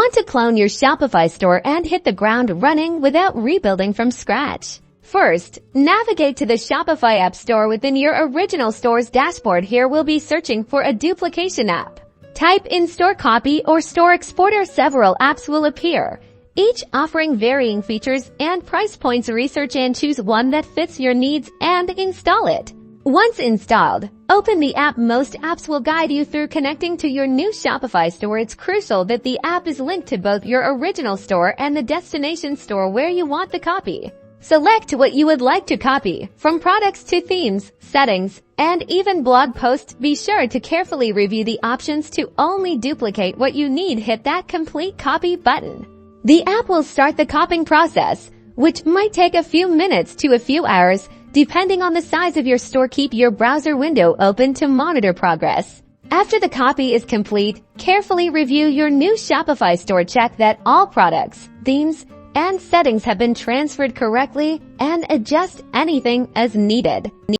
Want to clone your Shopify store and hit the ground running without rebuilding from scratch? First, navigate to the Shopify App Store within your original store's dashboard. Here we'll be searching for a duplication app. Type in Store Copy or Store Exporter. Several apps will appear, each offering varying features and price points. Research and choose one that fits your needs and install it. Once installed, open the app. Most apps will guide you through connecting to your new Shopify store. It's crucial that the app is linked to both your original store and the destination store where you want the copy. Select what you would like to copy, from products to themes, settings, and even blog posts. Be sure to carefully review the options to only duplicate what you need. Hit that Complete Copy button. The app will start the copying process, which might take a few minutes to a few hours, depending on the size of your store. Keep your browser window open to monitor progress. After the copy is complete, carefully review your new Shopify store. Check that all products, themes, and settings have been transferred correctly and adjust anything as needed.